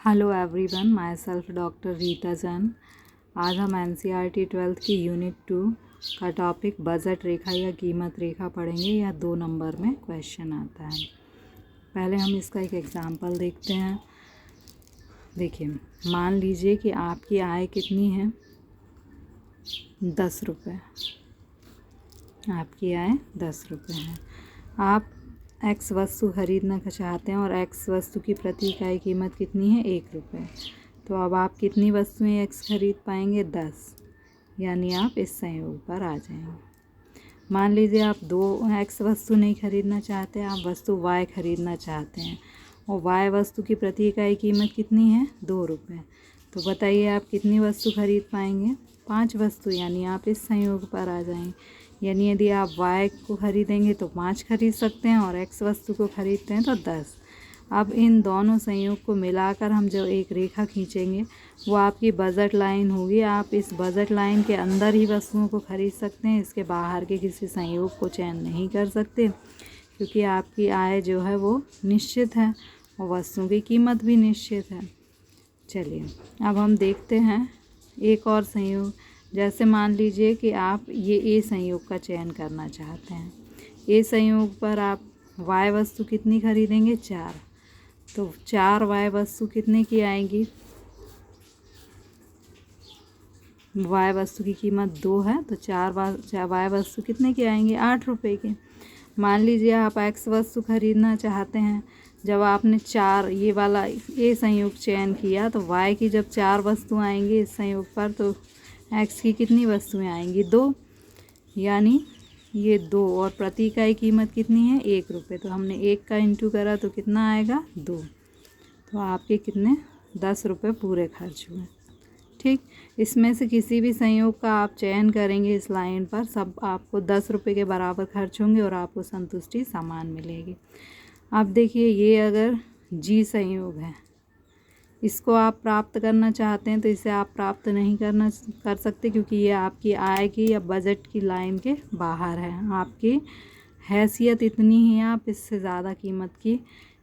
Hello everyone, my self doctor Rita Jain. आज हम NCERT 12th की यूनिट 2 का टॉपिक बजट रेखा या कीमत रेखा पढ़ेंगे। यह 2 नंबर में क्वेश्चन आता है। पहले हम इसका एक एग्जांपल देखते हैं। देखिए, मान लीजिए कि आपकी आय कितनी है, 10 रुपये। आपकी आय 10 रुपये है। आप एक्स वस्तु खरीदना चाहते हैं और एक्स वस्तु की प्रति इकाई कीमत कितनी है, 1 रुपये। तो अब आप कितनी वस्तुएं एक्स खरीद पाएंगे, 10। यानी आप इस संयोग पर आ जाएंगे। मान लीजिए आप 2 एक्स वस्तु नहीं खरीदना चाहते, आप वस्तु वाई खरीदना चाहते हैं और वाई वस्तु की प्रति इकाई कीमत कितनी है, 2 रुपये। तो बताइए आप कितनी वस्तु खरीद पाएंगे, 5 वस्तु। यानी आप इस संयोग पर आ जाएंगे। यानी यदि आप y को खरीदेंगे तो 5 खरीद सकते हैं और x वस्तु को खरीदते हैं तो 10। अब इन दोनों संयोग को मिलाकर हम जो एक रेखा खींचेंगे वो आपकी बजट लाइन होगी। आप इस बजट लाइन के अंदर ही वस्तुओं को खरीद सकते हैं, इसके बाहर के किसी संयोग को चयन नहीं कर सकते, क्योंकि आपकी आय जो है वो निश्चित है और वस्तुओं की कीमत भी निश्चित है। चलिए अब हम देखते हैं एक और संयोग। जैसे मान लीजिए कि आप ये ए संयोग का चयन करना चाहते हैं। ए संयोग पर आप वाई वस्तु कितनी खरीदेंगे, 4। तो 4 वाई वस्तु कितने की आएगी, वाई वस्तु की कीमत 2 है तो 4 वाई वस्तु कितने की आएंगी, 8 रुपये की। मान लीजिए आप एक्स वस्तु खरीदना चाहते हैं। जब आपने 4 ये वाला ए संयोग चयन किया तो वाई की जब 4 वस्तु आएंगी इस संयोग पर, तो एक्स की कितनी वस्तुएं आएंगी, 2। यानी ये 2 और प्रति इकाई कीमत कितनी है, 1 रुपये। तो हमने 1 का इंटू करा तो कितना आएगा, 2। तो आपके कितने 10 रुपये पूरे खर्च हुए। ठीक, इसमें से किसी भी संयोग का आप चयन करेंगे इस लाइन पर, सब आपको 10 रुपये के बराबर खर्च होंगे और आपको संतुष्टि समान मिलेगी। अब देखिए, ये अगर जी संयोग है, इसको आप प्राप्त करना चाहते हैं तो इसे आप प्राप्त नहीं कर सकते, क्योंकि ये आपकी आय की या बजट की लाइन के बाहर है। आपकी हैसियत इतनी ही, आप इससे ज़्यादा कीमत की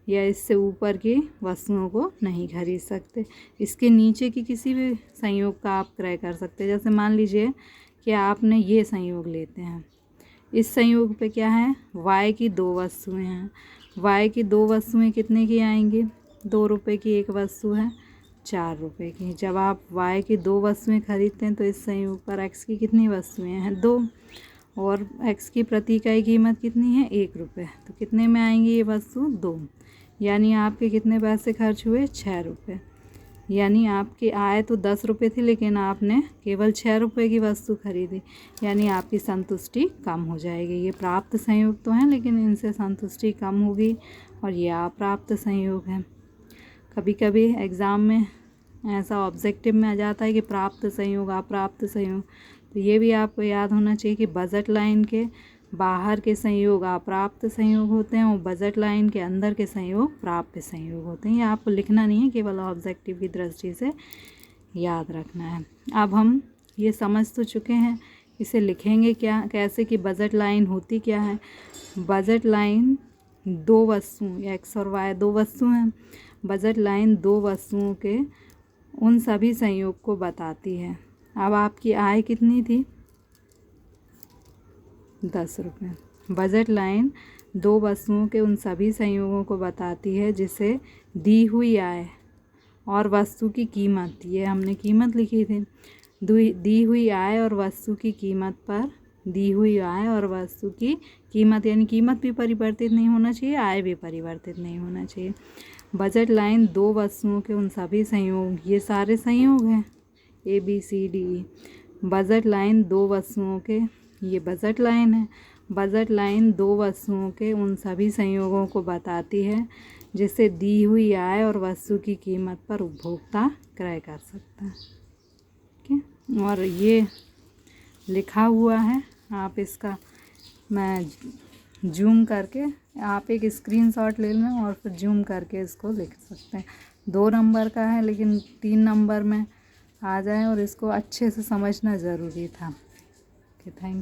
या इससे ऊपर की वस्तुओं को नहीं खरीद सकते। इसके नीचे की किसी भी संयोग का आप क्रय कर सकते हैं। जैसे मान लीजिए कि आपने ये संयोग लेते हैं। इस संयोग पे क्या है, वाई की 2 वस्तुएं हैं। वाई की 2 वस्तुएं कितने की आएंगी, 2 रुपये की एक वस्तु है, 4 रुपये की। जब आप y की 2 वस्तुएं खरीदते हैं तो इस संयोग पर x की कितनी वस्तुएं हैं, 2। और x की प्रति इकाई कीमत कितनी है, 1 रुपये। तो कितने में आएंगी ये वस्तु, 2। यानी आपके कितने पैसे खर्च हुए, 6 रुपये। यानी आपकी आय तो 10 रुपये थी, लेकिन आपने केवल 6 रुपये की वस्तु खरीदी। यानी आपकी संतुष्टि कम हो जाएगी। ये प्राप्त संयोग तो हैं, लेकिन इनसे संतुष्टि कम होगी और ये अप्राप्त संयोग है। कभी कभी एग्ज़ाम में ऐसा ऑब्जेक्टिव में आ जाता है कि प्राप्त संयोग अप्राप्त संयोग। तो ये भी आपको याद होना चाहिए कि बजट लाइन के बाहर के संयोग अप्राप्त संयोग होते हैं और बजट लाइन के अंदर के संयोग प्राप्त संयोग होते हैं। ये आपको लिखना नहीं है, केवल ऑब्जेक्टिव की दृष्टि से याद रखना है। अब हम ये समझ तो चुके हैं, इसे लिखेंगे क्या, कैसे, कि बजट लाइन होती क्या है। बजट लाइन 2 वस्तु, एक्स और वाई 2 वस्तु हैं। बजट लाइन 2 वस्तुओं के उन सभी संयोग को बताती है। अब आपकी आय कितनी थी, 10 रुपये। बजट लाइन 2 वस्तुओं के उन सभी संयोगों को बताती है जिसे दी हुई आय और वस्तु की कीमत, ये हमने कीमत लिखी थी, दी हुई आय और वस्तु की कीमत पर, दी हुई आय और वस्तु की कीमत, यानी कीमत भी परिवर्तित नहीं होना चाहिए, आय भी परिवर्तित नहीं होना चाहिए। बजट लाइन 2 वस्तुओं के उन सभी संयोग, ये सारे संयोग हैं ABCDE। बजट लाइन 2 वस्तुओं के, ये बजट लाइन है। बजट लाइन 2 वस्तुओं के उन सभी संयोगों को बताती है जिससे दी हुई आय और वस्तु की कीमत पर उपभोक्ता क्रय कर सकता है। ठीक है, और ये लिखा हुआ है। आप इसका, मैं जूम करके, आप एक स्क्रीनशॉट ले लें और फिर जूम करके इसको लिख सकते हैं। 2 नंबर का है, लेकिन 3 नंबर में आ जाए और इसको अच्छे से समझना ज़रूरी था। Okay, thank you.